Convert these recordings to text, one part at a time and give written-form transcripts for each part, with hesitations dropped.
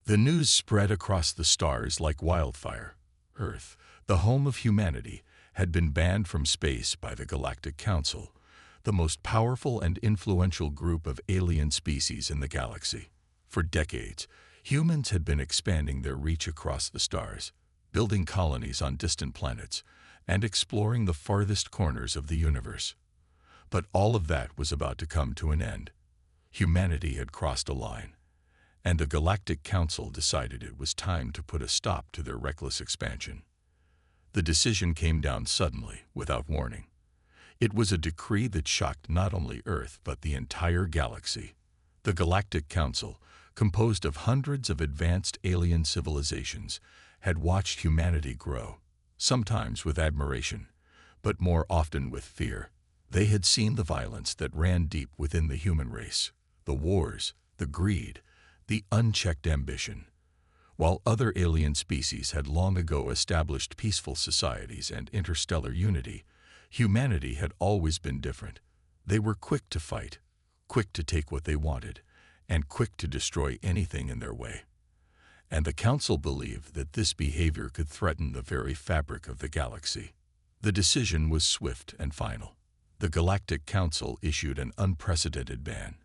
The news spread across the stars like wildfire. Earth, the home of humanity, had been banned from space by the Galactic Council, the most powerful and influential group of alien species in the galaxy. For decades, humans had been expanding their reach across the stars, building colonies on distant planets, and exploring the farthest corners of the universe. But all of that was about to come to an end. Humanity had crossed a line, and the Galactic Council decided it was time to put a stop to their reckless expansion. The decision came down suddenly, without warning. It was a decree that shocked not only Earth but the entire galaxy. The Galactic Council, composed of hundreds of advanced alien civilizations, had watched humanity grow, sometimes with admiration, but more often with fear. They had seen the violence that ran deep within the human race, the wars, the greed, the unchecked ambition. While other alien species had long ago established peaceful societies and interstellar unity, humanity had always been different. They were quick to fight, quick to take what they wanted, and quick to destroy anything in their way. And the Council believed that this behavior could threaten the very fabric of the galaxy. The decision was swift and final. The Galactic Council issued an unprecedented ban.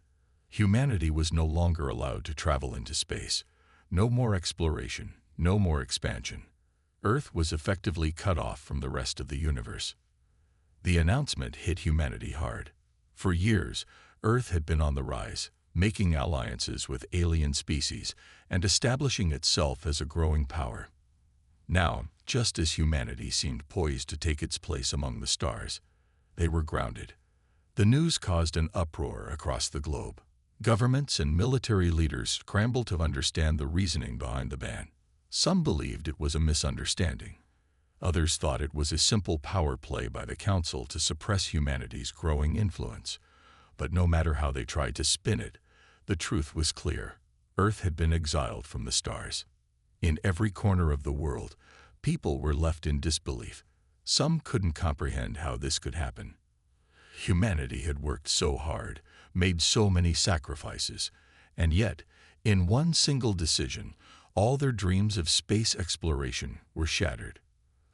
Humanity was no longer allowed to travel into space. No more exploration, no more expansion. Earth was effectively cut off from the rest of the universe. The announcement hit humanity hard. For years, Earth had been on the rise, making alliances with alien species and establishing itself as a growing power. Now, just as humanity seemed poised to take its place among the stars, they were grounded. The news caused an uproar across the globe. Governments and military leaders scrambled to understand the reasoning behind the ban. Some believed it was a misunderstanding. Others thought it was a simple power play by the Council to suppress humanity's growing influence. But no matter how they tried to spin it, the truth was clear. Earth had been exiled from the stars. In every corner of the world, people were left in disbelief. Some couldn't comprehend how this could happen. Humanity had worked so hard, made so many sacrifices, and yet, in one single decision, all their dreams of space exploration were shattered.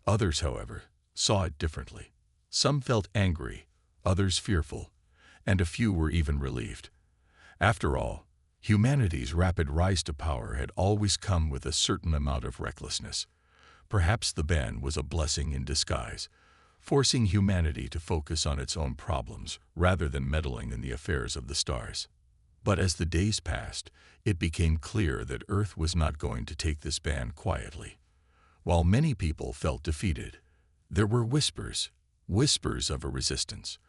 Others, however, saw it differently. Some felt angry, others fearful, and a few were even relieved. After all, humanity's rapid rise to power had always come with a certain amount of recklessness. Perhaps the ban was a blessing in disguise, forcing humanity to focus on its own problems rather than meddling in the affairs of the stars. But as the days passed, it became clear that Earth was not going to take this ban quietly. While many people felt defeated, there were whispers of a resistance.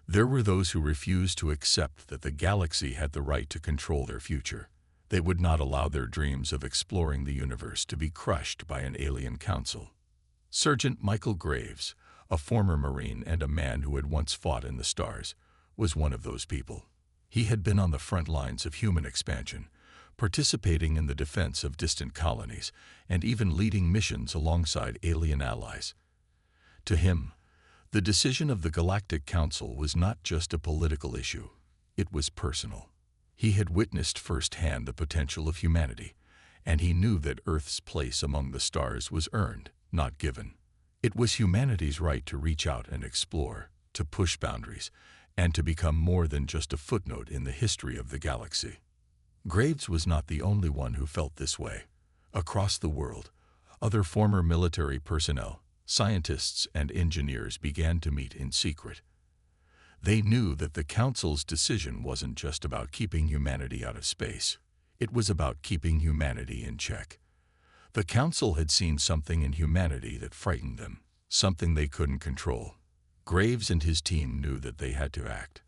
There were those who refused to accept that the galaxy had the right to control their future. They would not allow their dreams of exploring the universe to be crushed by an alien council. Sergeant Michael Graves, a former Marine and a man who had once fought in the stars, was one of those people. He had been on the front lines of human expansion, participating in the defense of distant colonies, and even leading missions alongside alien allies. To him, the decision of the Galactic Council was not just a political issue, it was personal. He had witnessed firsthand the potential of humanity, and he knew that Earth's place among the stars was earned, not given. It was humanity's right to reach out and explore, to push boundaries, and to become more than just a footnote in the history of the galaxy. Graves was not the only one who felt this way. Across the world, other former military personnel, scientists, and engineers began to meet in secret. They knew that the Council's decision wasn't just about keeping humanity out of space. It was about keeping humanity in check. The Council had seen something in humanity that frightened them, something they couldn't control. Graves and his team knew that they had to act.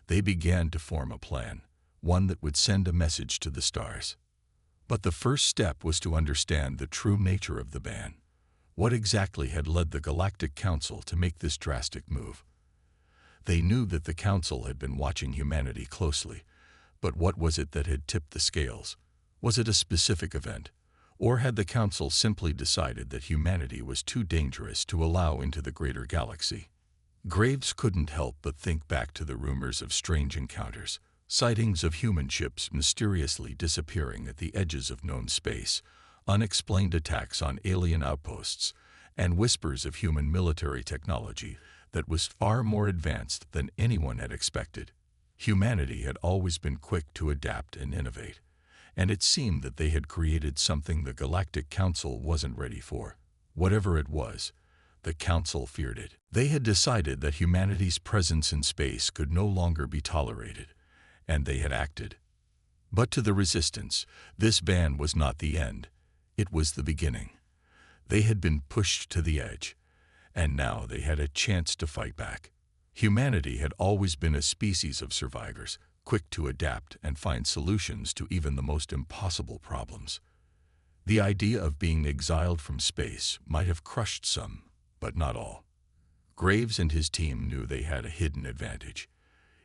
They began to form a plan, one that would send a message to the stars. But the first step was to understand the true nature of the ban. What exactly had led the Galactic Council to make this drastic move? They knew that the Council had been watching humanity closely, but what was it that had tipped the scales? Was it a specific event? Or had the Council simply decided that humanity was too dangerous to allow into the greater galaxy? Graves couldn't help but think back to the rumors of strange encounters, Sightings of human ships mysteriously disappearing at the edges of known space, unexplained attacks on alien outposts, and whispers of human military technology that was far more advanced than anyone had expected. Humanity had always been quick to adapt and innovate, and it seemed that they had created something the Galactic Council wasn't ready for. Whatever it was, the Council feared it. They had decided that humanity's presence in space could no longer be tolerated, and they had acted. But to the Resistance, this ban was not the end. It was the beginning. They had been pushed to the edge, and now they had a chance to fight back. Humanity had always been a species of survivors, quick to adapt and find solutions to even the most impossible problems. The idea of being exiled from space might have crushed some, but not all. Graves and his team knew they had a hidden advantage.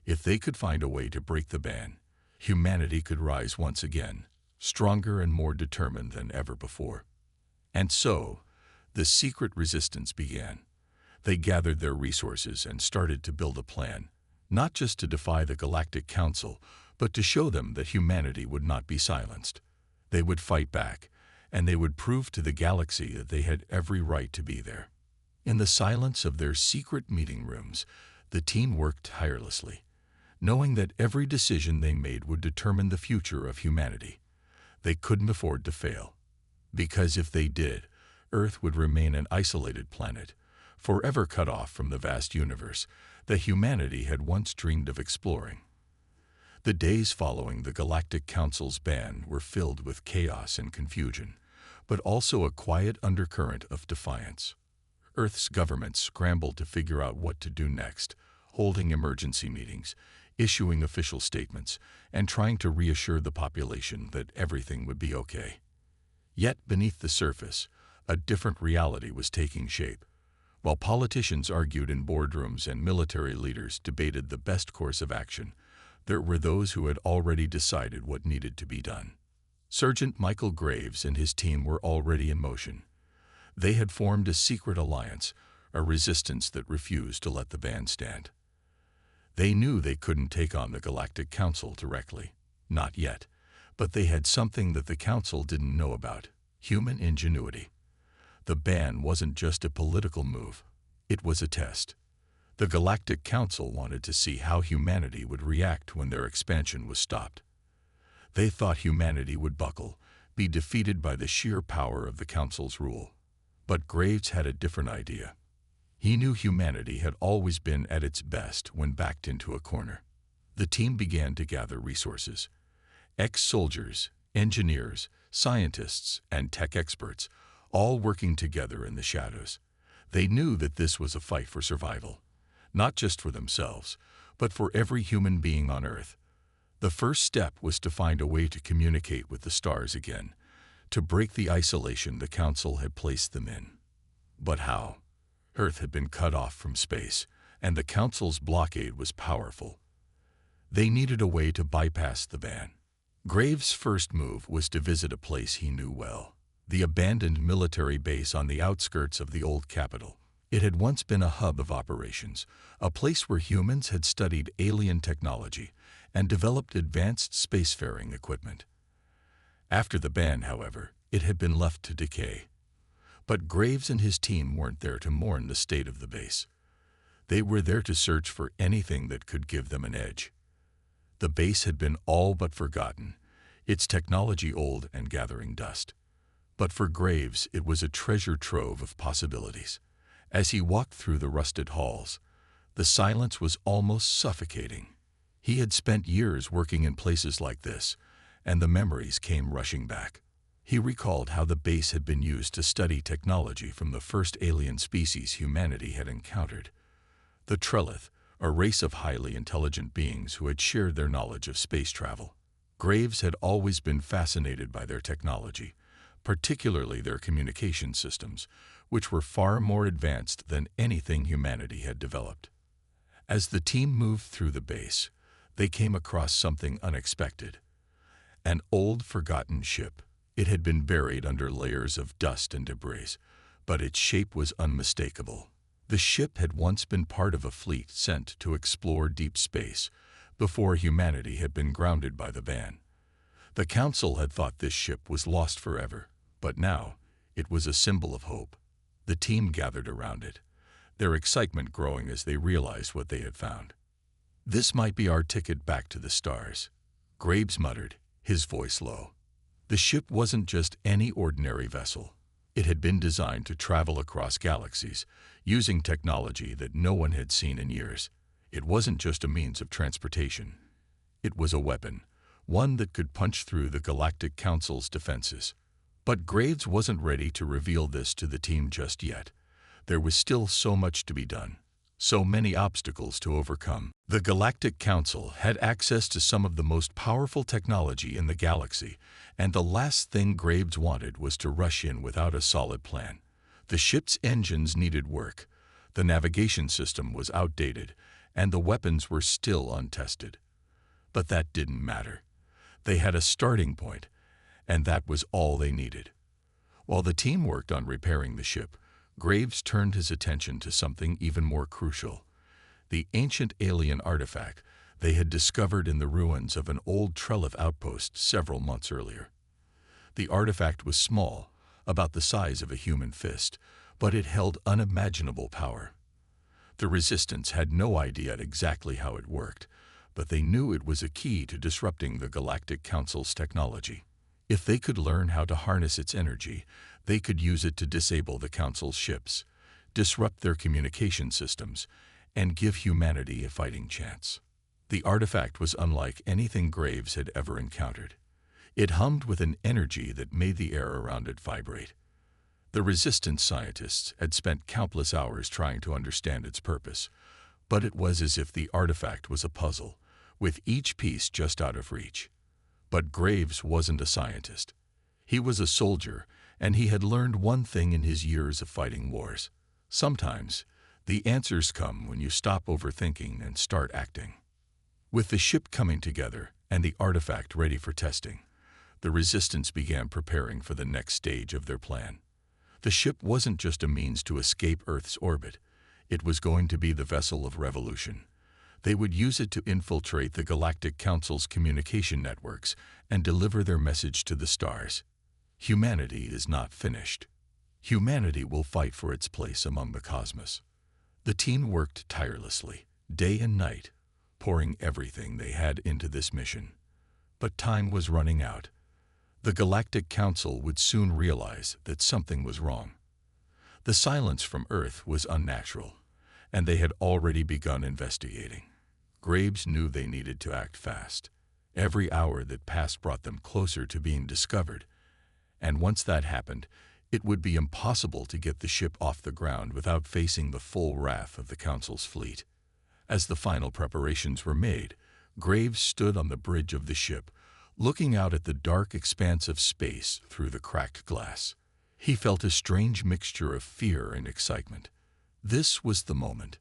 If they could find a way to break the ban, humanity could rise once again, stronger and more determined than ever before. And so, the secret resistance began. They gathered their resources and started to build a plan, not just to defy the Galactic Council, but to show them that humanity would not be silenced. They would fight back, and they would prove to the galaxy that they had every right to be there. In the silence of their secret meeting rooms, the team worked tirelessly, knowing that every decision they made would determine the future of humanity. They couldn't afford to fail, because if they did, Earth would remain an isolated planet, forever cut off from the vast universe that humanity had once dreamed of exploring. The days following the Galactic Council's ban were filled with chaos and confusion, but also a quiet undercurrent of defiance. Earth's government scrambled to figure out what to do next, holding emergency meetings, issuing official statements, and trying to reassure the population that everything would be okay. Yet beneath the surface, a different reality was taking shape. While politicians argued in boardrooms and military leaders debated the best course of action, there were those who had already decided what needed to be done. Sergeant Michael Graves and his team were already in motion. They had formed a secret alliance, a resistance that refused to let the ban stand. They knew they couldn't take on the Galactic Council directly. Not yet. But they had something that the Council didn't know about: human ingenuity. The ban wasn't just a political move. It was a test. The Galactic Council wanted to see how humanity would react when their expansion was stopped. They thought humanity would buckle, be defeated by the sheer power of the Council's rule. But Graves had a different idea. He knew humanity had always been at its best when backed into a corner. The team began to gather resources. Ex-soldiers, engineers, scientists, and tech experts, all working together in the shadows. They knew that this was a fight for survival, not just for themselves, but for every human being on Earth. The first step was to find a way to communicate with the stars again, to break the isolation the Council had placed them in. But how? Earth had been cut off from space, and the Council's blockade was powerful. They needed a way to bypass the ban. Graves' first move was to visit a place he knew well: the abandoned military base on the outskirts of the old capital. It had once been a hub of operations, a place where humans had studied alien technology and developed advanced spacefaring equipment. After the ban, however, it had been left to decay. But Graves and his team weren't there to mourn the state of the base. They were there to search for anything that could give them an edge. The base had been all but forgotten, its technology old and gathering dust. But for Graves, it was a treasure trove of possibilities. As he walked through the rusted halls, the silence was almost suffocating. He had spent years working in places like this, and the memories came rushing back. He recalled how the base had been used to study technology from the first alien species humanity had encountered: the Trellith, a race of highly intelligent beings who had shared their knowledge of space travel. Graves had always been fascinated by their technology, particularly their communication systems, which were far more advanced than anything humanity had developed. As the team moved through the base, they came across something unexpected: an old, forgotten ship. It had been buried under layers of dust and debris, but its shape was unmistakable. The ship had once been part of a fleet sent to explore deep space, before humanity had been grounded by the ban. The Council had thought this ship was lost forever, but now it was a symbol of hope. The team gathered around it, their excitement growing as they realized what they had found. "This might be our ticket back to the stars," Graves muttered, his voice low. The ship wasn't just any ordinary vessel. It had been designed to travel across galaxies, using technology that no one had seen in years. It wasn't just a means of transportation. It was a weapon, one that could punch through the Galactic Council's defenses. But Graves wasn't ready to reveal this to the team just yet. There was still so much to be done, so many obstacles to overcome. The Galactic Council had access to some of the most powerful technology in the galaxy, and the last thing Graves wanted was to rush in without a solid plan. The ship's engines needed work, the navigation system was outdated, and the weapons were still untested. But that didn't matter. They had a starting point, and that was all they needed. While the team worked on repairing the ship, Graves turned his attention to something even more crucial: the ancient alien artifact they had discovered in the ruins of an old Trelith outpost several months earlier. The artifact was small, about the size of a human fist, but it held unimaginable power. The Resistance had no idea exactly how it worked, but they knew it was a key to disrupting the Galactic Council's technology. If they could learn how to harness its energy, they could use it to disable the Council's ships, disrupt their communication systems, and give humanity a fighting chance. The artifact was unlike anything Graves had ever encountered. It hummed with an energy that made the air around it vibrate. The Resistance scientists had spent countless hours trying to understand its purpose, but it was as if the artifact was a puzzle, with each piece just out of reach. But Graves wasn't a scientist. He was a soldier, and he had learned one thing in his years of fighting wars. Sometimes, the answers come when you stop overthinking and start acting. With the ship coming together and the artifact ready for testing, the Resistance began preparing for the next stage of their plan. The ship wasn't just a means to escape Earth's orbit. It was going to be the vessel of revolution. They would use it to infiltrate the Galactic Council's communication networks and deliver their message to the stars. Humanity is not finished. Humanity will fight for its place among the cosmos. The team worked tirelessly, day and night, pouring everything they had into this mission. But time was running out. The Galactic Council would soon realize that something was wrong. The silence from Earth was unnatural, and they had already begun investigating. Graves knew they needed to act fast. Every hour that passed brought them closer to being discovered, and once that happened, it would be impossible to get the ship off the ground without facing the full wrath of the Council's fleet. As the final preparations were made, Graves stood on the bridge of the ship, looking out at the dark expanse of space through the cracked glass. He felt a strange mixture of fear and excitement. This was the moment,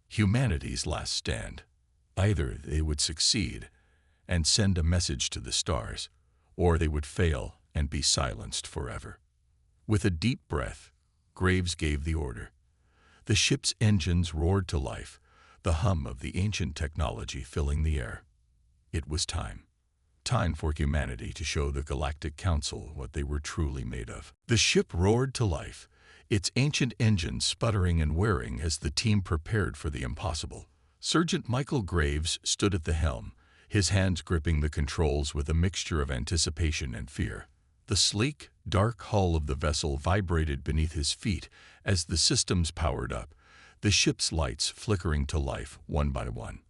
humanity's last stand. Either they would succeed and send a message to the stars, or they would fail and be silenced forever. With a deep breath, Graves gave the order. The ship's engines roared to life, the hum of the ancient technology filling the air. It was time. Time for humanity to show the Galactic Council what they were truly made of. The ship roared to life, its ancient engines sputtering and whirring as the team prepared for the impossible. Sergeant Michael Graves stood at the helm, his hands gripping the controls with a mixture of anticipation and fear. The sleek, dark hull of the vessel vibrated beneath his feet as the systems powered up, the ship's lights flickering to life one by one.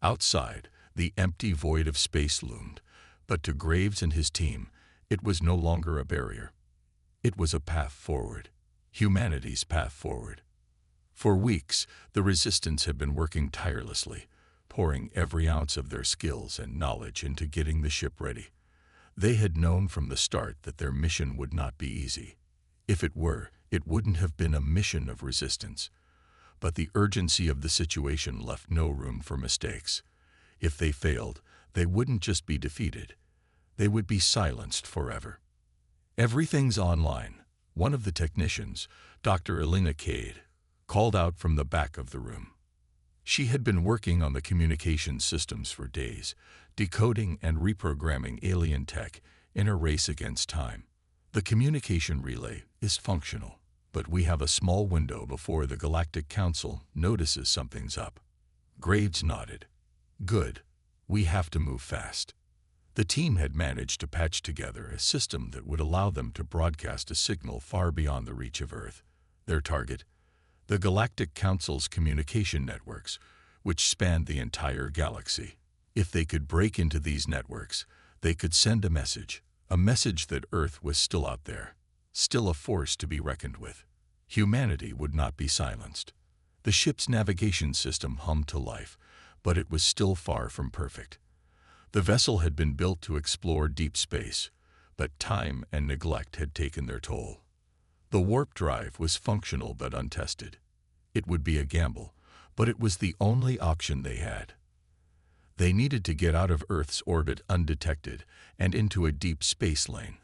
Outside, the empty void of space loomed, but to Graves and his team, it was no longer a barrier. It was a path forward, humanity's path forward. For weeks, the Resistance had been working tirelessly, pouring every ounce of their skills and knowledge into getting the ship ready. They had known from the start that their mission would not be easy. If it were, it wouldn't have been a mission of resistance. But the urgency of the situation left no room for mistakes. If they failed, they wouldn't just be defeated. They would be silenced forever. "Everything's online," one of the technicians, Dr. Elena Cade, called out from the back of the room. She had been working on the communication systems for days, decoding and reprogramming alien tech in a race against time. The communication relay is functional, but we have a small window before the Galactic Council notices something's up. Graves nodded. Good. We have to move fast. The team had managed to patch together a system that would allow them to broadcast a signal far beyond the reach of Earth. Their target? The Galactic Council's communication networks, which spanned the entire galaxy. If they could break into these networks, they could send a message that Earth was still out there, still a force to be reckoned with. Humanity would not be silenced. The ship's navigation system hummed to life, but it was still far from perfect. The vessel had been built to explore deep space, but time and neglect had taken their toll. The warp drive was functional but untested. It would be a gamble, but it was the only option they had. They needed to get out of Earth's orbit undetected and into a deep space lane,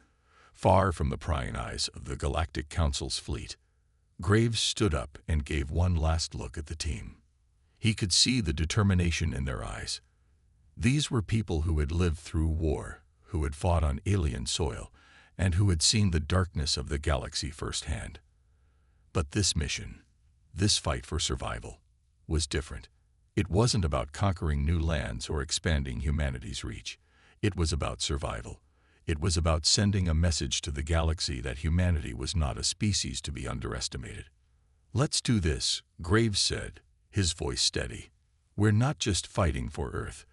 far from the prying eyes of the Galactic Council's fleet. Graves stood up and gave one last look at the team. He could see the determination in their eyes. These were people who had lived through war, who had fought on alien soil, and who had seen the darkness of the galaxy firsthand. But this mission, this fight for survival, was different. It wasn't about conquering new lands or expanding humanity's reach. It was about survival. It was about sending a message to the galaxy that humanity was not a species to be underestimated. "Let's do this," Graves said, his voice steady. "We're not just fighting for Earth.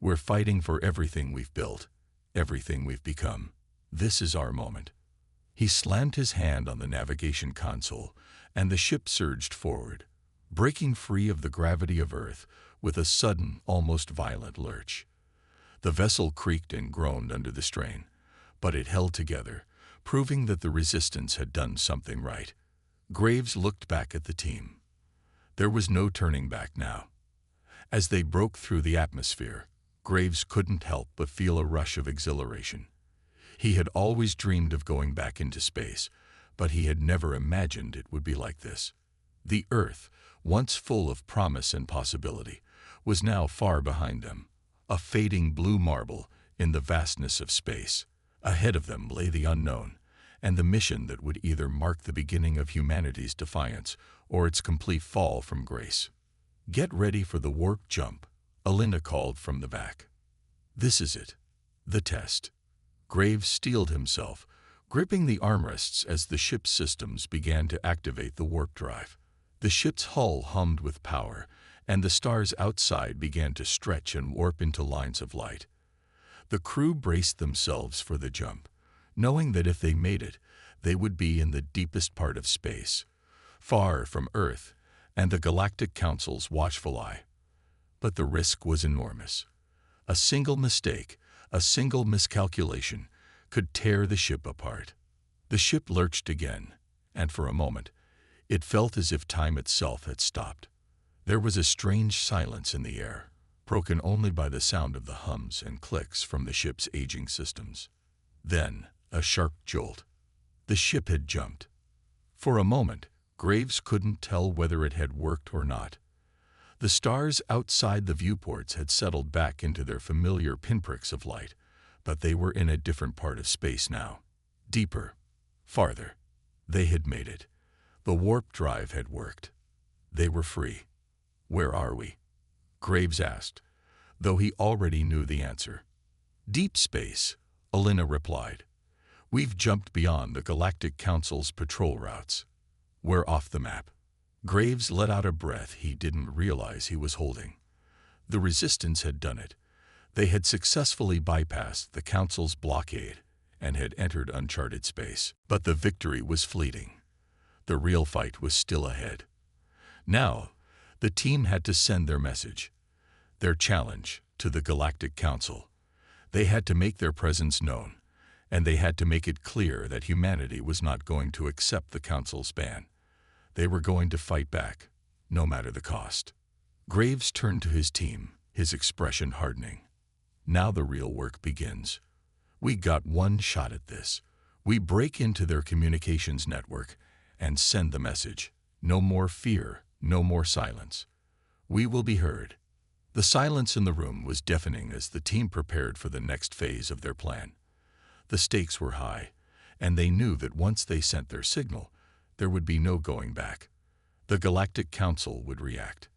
We're fighting for everything we've built, everything we've become. This is our moment." He slammed his hand on the navigation console, and the ship surged forward, breaking free of the gravity of Earth with a sudden, almost violent lurch. The vessel creaked and groaned under the strain, but it held together, proving that the resistance had done something right. Graves looked back at the team. There was no turning back now. As they broke through the atmosphere, Graves couldn't help but feel a rush of exhilaration. He had always dreamed of going back into space, but he had never imagined it would be like this. The Earth, once full of promise and possibility, was now far behind them, a fading blue marble in the vastness of space. Ahead of them lay the unknown, and the mission that would either mark the beginning of humanity's defiance or its complete fall from grace. "Get ready for the warp jump," Elena called from the back. "This is it. The test." Graves steeled himself, gripping the armrests as the ship's systems began to activate the warp drive. The ship's hull hummed with power, and the stars outside began to stretch and warp into lines of light. The crew braced themselves for the jump, knowing that if they made it, they would be in the deepest part of space, far from Earth and the Galactic Council's watchful eye. But the risk was enormous. A single mistake, a single miscalculation, could tear the ship apart. The ship lurched again, and for a moment, it felt as if time itself had stopped. There was a strange silence in the air, broken only by the sound of the hums and clicks from the ship's aging systems. Then, a sharp jolt. The ship had jumped. For a moment, Graves couldn't tell whether it had worked or not. The stars outside the viewports had settled back into their familiar pinpricks of light, but they were in a different part of space now. Deeper, farther. They had made it. The warp drive had worked. They were free. "Where are we?" Graves asked, though he already knew the answer. "Deep space," Elena replied. "We've jumped beyond the Galactic Council's patrol routes. We're off the map." Graves let out a breath he didn't realize he was holding. The resistance had done it. They had successfully bypassed the Council's blockade and had entered uncharted space. But the victory was fleeting. The real fight was still ahead. Now, the team had to send their message, their challenge, to the Galactic Council. They had to make their presence known, and they had to make it clear that humanity was not going to accept the Council's ban. They were going to fight back, no matter the cost. Graves turned to his team, his expression hardening. "Now the real work begins. We got one shot at this. We break into their communications network and send the message. No more fear, no more silence. We will be heard. The silence in the room was deafening as the team prepared for the next phase of their plan. The stakes were high, and they knew that once they sent their signal, there would be no going back. The Galactic Council would react.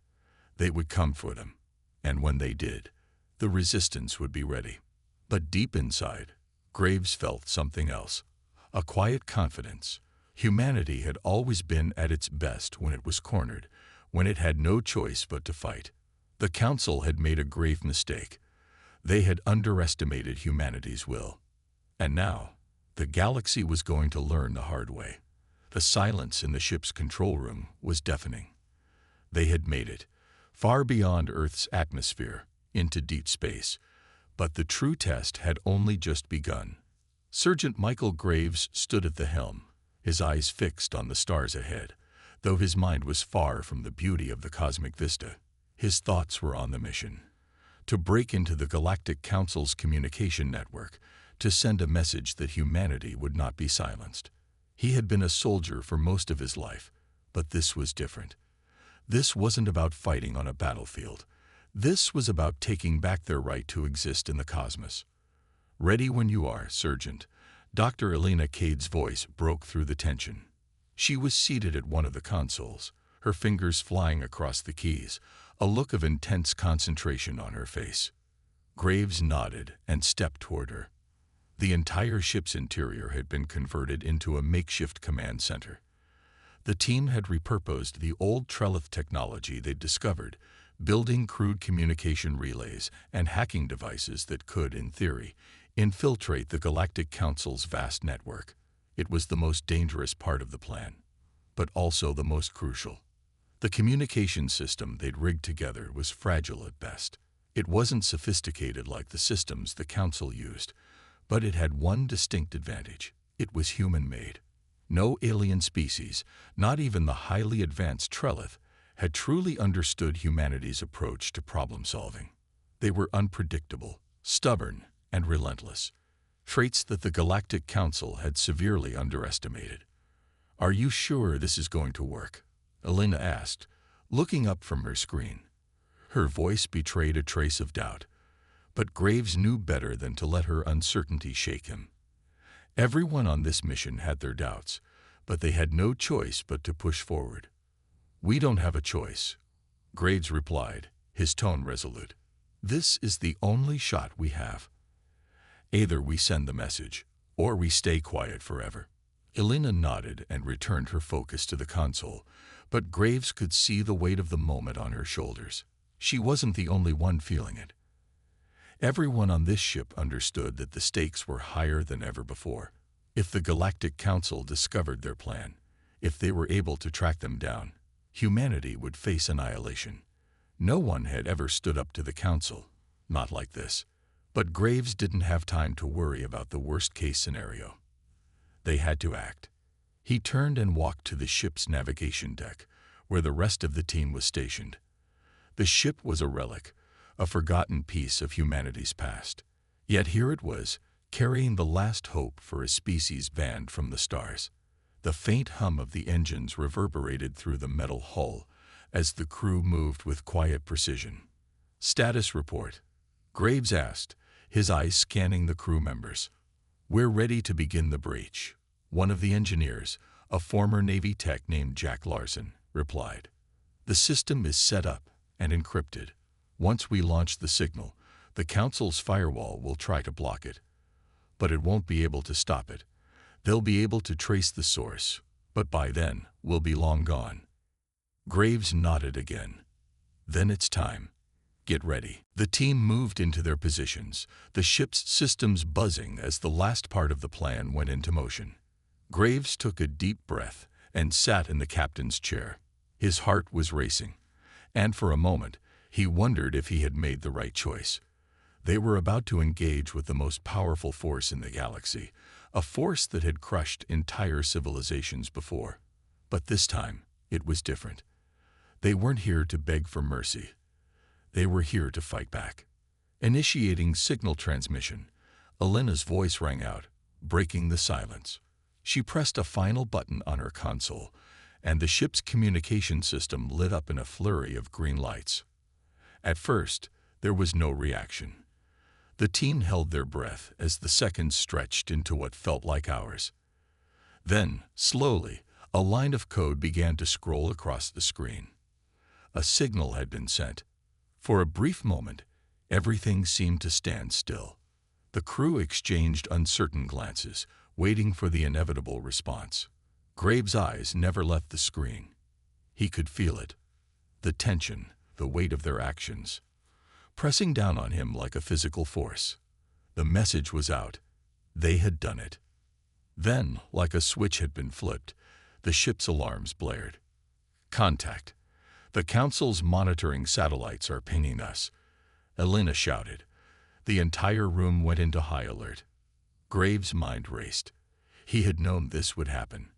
They would come for them, and when they did, the resistance would be ready. But deep inside, Graves felt something else, a quiet confidence. Humanity had always been at its best when it was cornered, when it had no choice but to fight. The Council had made a grave mistake. They had underestimated humanity's will. And now, the galaxy was going to learn the hard way. The silence in the ship's control room was deafening. They had made it, far beyond Earth's atmosphere, into deep space. But the true test had only just begun. Sergeant Michael Graves stood at the helm, his eyes fixed on the stars ahead. Though his mind was far from the beauty of the cosmic vista, his thoughts were on the mission. To break into the Galactic Council's communication network, to send a message that humanity would not be silenced. He had been a soldier for most of his life, but this was different. This wasn't about fighting on a battlefield. This was about taking back their right to exist in the cosmos. "Ready when you are, Sergeant." Dr. Elena Cade's voice broke through the tension. She was seated at one of the consoles, her fingers flying across the keys, a look of intense concentration on her face. Graves nodded and stepped toward her. The entire ship's interior had been converted into a makeshift command center. The team had repurposed the old Trelith technology they'd discovered, building crude communication relays and hacking devices that could, in theory, infiltrate the Galactic Council's vast network. It was the most dangerous part of the plan, but also the most crucial. The communication system they'd rigged together was fragile at best. It wasn't sophisticated like the systems the Council used, but it had one distinct advantage. It was human-made. No alien species, not even the highly advanced Trelith, had truly understood humanity's approach to problem-solving. They were unpredictable, stubborn, and relentless, traits that the Galactic Council had severely underestimated. "Are you sure this is going to work?" Elena asked, looking up from her screen. Her voice betrayed a trace of doubt, but Graves knew better than to let her uncertainty shake him. Everyone on this mission had their doubts, but they had no choice but to push forward. "We don't have a choice," Graves replied, his tone resolute. "This is the only shot we have. Either we send the message, or we stay quiet forever." Elena nodded and returned her focus to the console, but Graves could see the weight of the moment on her shoulders. She wasn't the only one feeling it. Everyone on this ship understood that the stakes were higher than ever before. If the Galactic Council discovered their plan, if they were able to track them down, humanity would face annihilation. No one had ever stood up to the Council, not like this. But Graves didn't have time to worry about the worst-case scenario. They had to act. He turned and walked to the ship's navigation deck, where the rest of the team was stationed. The ship was a relic, a forgotten piece of humanity's past. Yet here it was, carrying the last hope for a species banned from the stars. The faint hum of the engines reverberated through the metal hull as the crew moved with quiet precision. "Status report," Graves asked, his eyes scanning the crew members. "We're ready to begin the breach," one of the engineers, a former Navy tech named Jack Larson, replied. "The system is set up and encrypted. Once we launch the signal, the Council's firewall will try to block it. But it won't be able to stop it. They'll be able to trace the source, but by then, we'll be long gone." Graves nodded again. "Then it's time. Get ready." The team moved into their positions, the ship's systems buzzing as the last part of the plan went into motion. Graves took a deep breath and sat in the captain's chair. His heart was racing, and for a moment, he wondered if he had made the right choice. They were about to engage with the most powerful force in the galaxy, a force that had crushed entire civilizations before. But this time, it was different. They weren't here to beg for mercy. They were here to fight back. Initiating signal transmission, Elena's voice rang out, breaking the silence. She pressed a final button on her console, and the ship's communication system lit up in a flurry of green lights. At first, there was no reaction. The team held their breath as the seconds stretched into what felt like hours. Then, slowly, a line of code began to scroll across the screen. A signal had been sent. For a brief moment, everything seemed to stand still. The crew exchanged uncertain glances, waiting for the inevitable response. Graves' eyes never left the screen. He could feel it. The tension, the weight of their actions, pressing down on him like a physical force. The message was out. They had done it. Then, like a switch had been flipped, the ship's alarms blared. Contact. The Council's monitoring satellites are pinging us, Elena shouted. The entire room went into high alert. Graves' mind raced. He had known this would happen.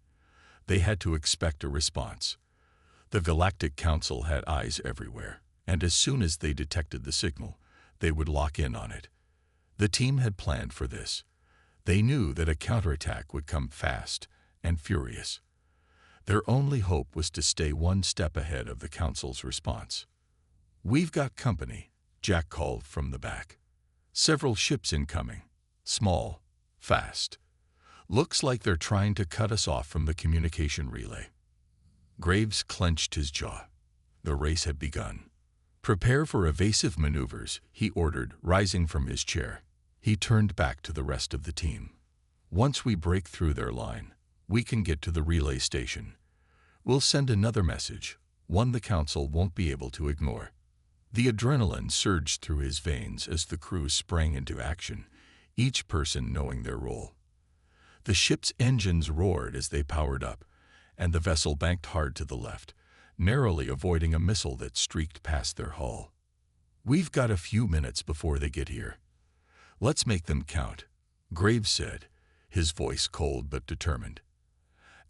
They had to expect a response. The Galactic Council had eyes everywhere, and as soon as they detected the signal, they would lock in on it. The team had planned for this. They knew that a counterattack would come fast and furious. Their only hope was to stay one step ahead of the Council's response. "We've got company," Jack called from the back. "Several ships incoming. Small, fast. Looks like they're trying to cut us off from the communication relay." Graves clenched his jaw. The race had begun. "Prepare for evasive maneuvers," he ordered, rising from his chair. He turned back to the rest of the team. "Once we break through their line, we can get to the relay station. We'll send another message, one the Council won't be able to ignore." The adrenaline surged through his veins as the crew sprang into action, each person knowing their role. The ship's engines roared as they powered up, and the vessel banked hard to the left, narrowly avoiding a missile that streaked past their hull. "We've got a few minutes before they get here. Let's make them count," Graves said, his voice cold but determined.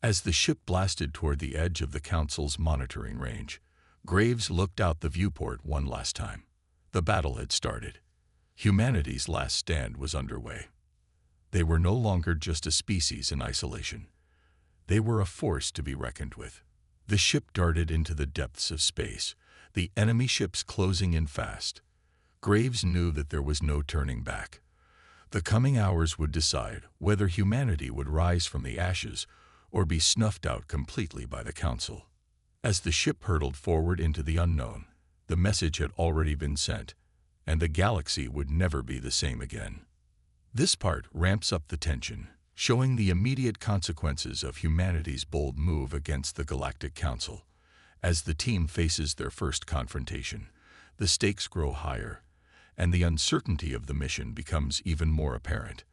As the ship blasted toward the edge of the Council's monitoring range, Graves looked out the viewport one last time. The battle had started. Humanity's last stand was underway. They were no longer just a species in isolation. They were a force to be reckoned with. The ship darted into the depths of space, the enemy ships closing in fast. Graves knew that there was no turning back. The coming hours would decide whether humanity would rise from the ashes or be snuffed out completely by the Council. As the ship hurtled forward into the unknown, the message had already been sent, and the galaxy would never be the same again. This part ramps up the tension, showing the immediate consequences of humanity's bold move against the Galactic Council. As the team faces their first confrontation, the stakes grow higher, and the uncertainty of the mission becomes even more apparent.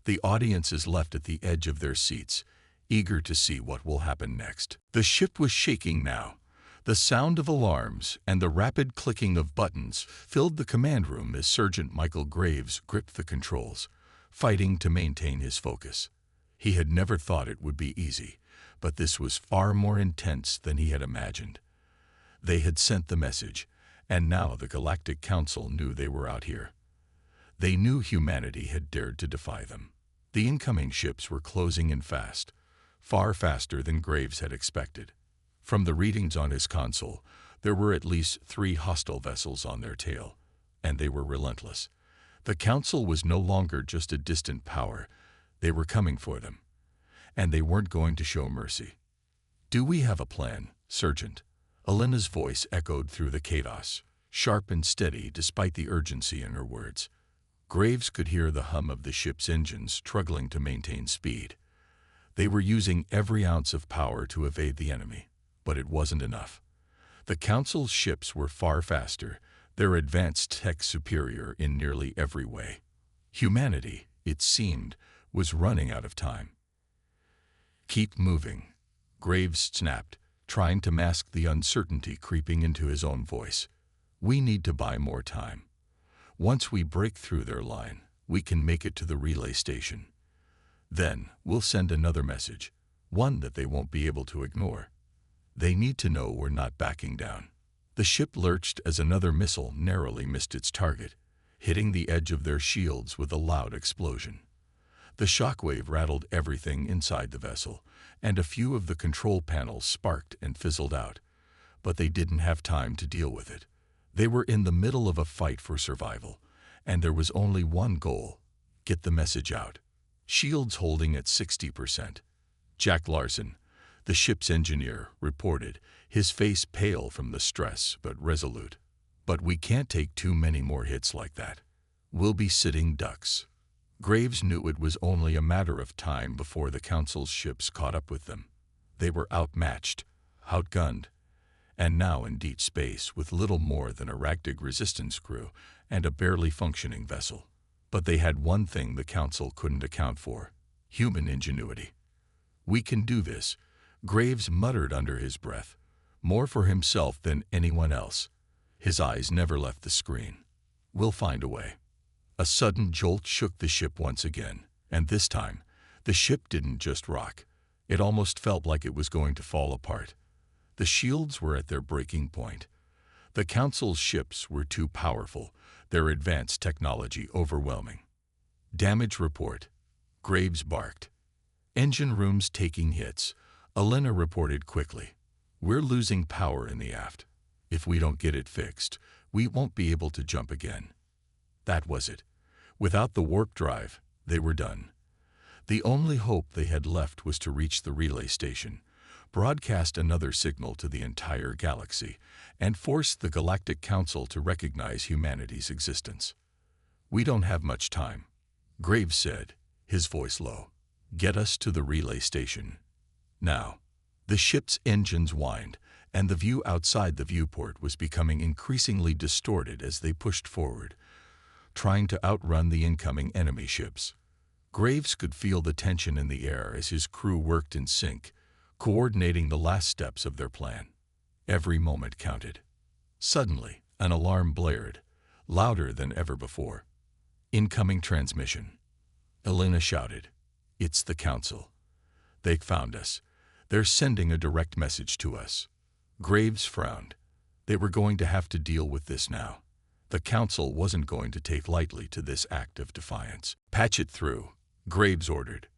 The audience is left at the edge of their seats, eager to see what will happen next. The ship was shaking now. The sound of alarms and the rapid clicking of buttons filled the command room as Sergeant Michael Graves gripped the controls, fighting to maintain his focus. He had never thought it would be easy, but this was far more intense than he had imagined. They had sent the message, and now the Galactic Council knew they were out here. They knew humanity had dared to defy them. The incoming ships were closing in fast, far faster than Graves had expected. From the readings on his console, there were at least 3 hostile vessels on their tail, and they were relentless. The Council was no longer just a distant power. They were coming for them, and they weren't going to show mercy. "Do we have a plan, Sergeant?" Elena's voice echoed through the chaos, sharp and steady despite the urgency in her words. Graves could hear the hum of the ship's engines struggling to maintain speed. They were using every ounce of power to evade the enemy, but it wasn't enough. The Council's ships were far faster, their advanced tech superior in nearly every way. Humanity, it seemed, was running out of time. "Keep moving," Graves snapped, trying to mask the uncertainty creeping into his own voice. "We need to buy more time. Once we break through their line, we can make it to the relay station. Then we'll send another message, one that they won't be able to ignore. They need to know we're not backing down." The ship lurched as another missile narrowly missed its target, hitting the edge of their shields with a loud explosion. The shockwave rattled everything inside the vessel, and a few of the control panels sparked and fizzled out. But they didn't have time to deal with it. They were in the middle of a fight for survival, and there was only one goal: get the message out. Shields holding at 60%. Jack Larson, the ship's engineer, reported, his face pale from the stress but resolute. "But we can't take too many more hits like that. We'll be sitting ducks." Graves knew it was only a matter of time before the Council's ships caught up with them. They were outmatched, outgunned, and now in deep space with little more than a ragtag resistance crew and a barely functioning vessel. But they had one thing the Council couldn't account for: human ingenuity. "We can do this," Graves muttered under his breath, more for himself than anyone else. His eyes never left the screen. "We'll find a way." A sudden jolt shook the ship once again, and this time, the ship didn't just rock. It almost felt like it was going to fall apart. The shields were at their breaking point. The Council's ships were too powerful, their advanced technology overwhelming. "Damage report," Graves barked. "Engine rooms taking hits," Elena reported quickly. "We're losing power in the aft. If we don't get it fixed, we won't be able to jump again." That was it. Without the warp drive, they were done. The only hope they had left was to reach the relay station, broadcast another signal to the entire galaxy, and force the Galactic Council to recognize humanity's existence. "We don't have much time," Graves said, his voice low. "Get us to the relay station now." The ship's engines whined, and the view outside the viewport was becoming increasingly distorted as they pushed forward, trying to outrun the incoming enemy ships. Graves could feel the tension in the air as his crew worked in sync, coordinating the last steps of their plan. Every moment counted. Suddenly, an alarm blared, louder than ever before. "Incoming transmission," Elena shouted. "It's the Council. They found us. They're sending a direct message to us." Graves frowned. They were going to have to deal with this now. The Council wasn't going to take lightly to this act of defiance. "Patch it through," Graves ordered.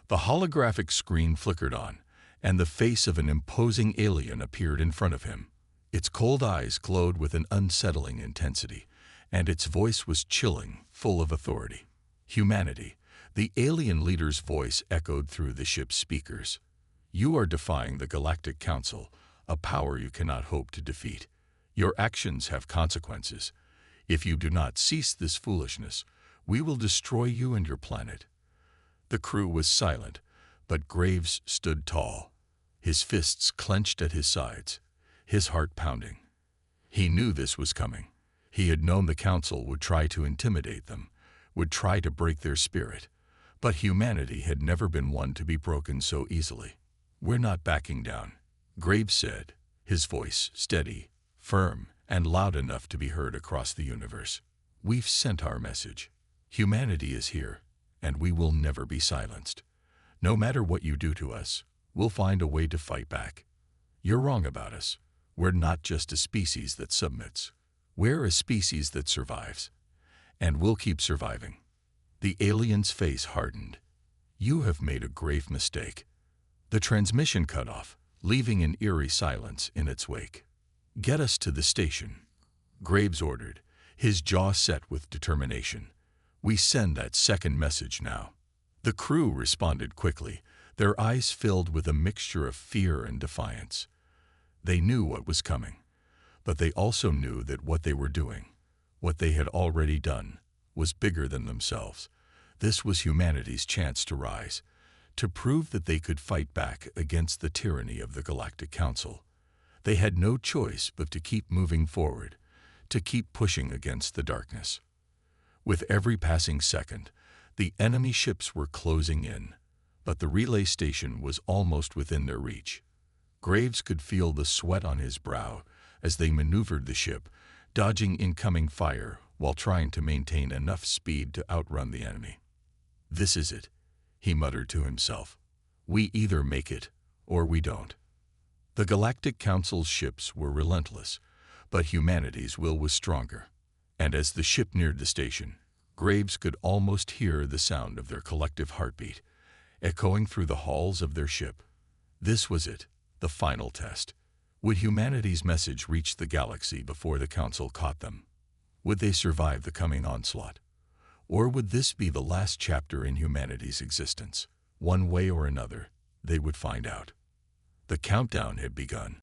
The holographic screen flickered on, and the face of an imposing alien appeared in front of him. Its cold eyes glowed with an unsettling intensity, and its voice was chilling, full of authority. "Humanity," the alien leader's voice echoed through the ship's speakers. "You are defying the Galactic Council, a power you cannot hope to defeat. Your actions have consequences. If you do not cease this foolishness, we will destroy you and your planet." The crew was silent, but Graves stood tall, his fists clenched at his sides, his heart pounding. He knew this was coming. He had known the Council would try to intimidate them, would try to break their spirit, but humanity had never been one to be broken so easily. "We're not backing down," Graves said, his voice steady, firm, and loud enough to be heard across the universe. "We've sent our message. Humanity is here, and we will never be silenced. No matter what you do to us, we'll find a way to fight back. You're wrong about us. We're not just a species that submits. We're a species that survives. And we'll keep surviving." The alien's face hardened. "You have made a grave mistake." The transmission cut off, leaving an eerie silence in its wake. "Get us to the station," Graves ordered, his jaw set with determination. "We send that second message now." The crew responded quickly, their eyes filled with a mixture of fear and defiance. They knew what was coming, but they also knew that what they were doing, what they had already done, was bigger than themselves. This was humanity's chance to rise, to prove that they could fight back against the tyranny of the Galactic Council. They had no choice but to keep moving forward, to keep pushing against the darkness. With every passing second, the enemy ships were closing in, but the relay station was almost within their reach. Graves could feel the sweat on his brow as they maneuvered the ship, dodging incoming fire while trying to maintain enough speed to outrun the enemy. "This is it," he muttered to himself. "We either make it, or we don't." The Galactic Council's ships were relentless, but humanity's will was stronger. And as the ship neared the station, Graves could almost hear the sound of their collective heartbeat, echoing through the halls of their ship. This was it, the final test. Would humanity's message reach the galaxy before the Council caught them? Would they survive the coming onslaught? Or would this be the last chapter in humanity's existence? One way or another, they would find out. The countdown had begun.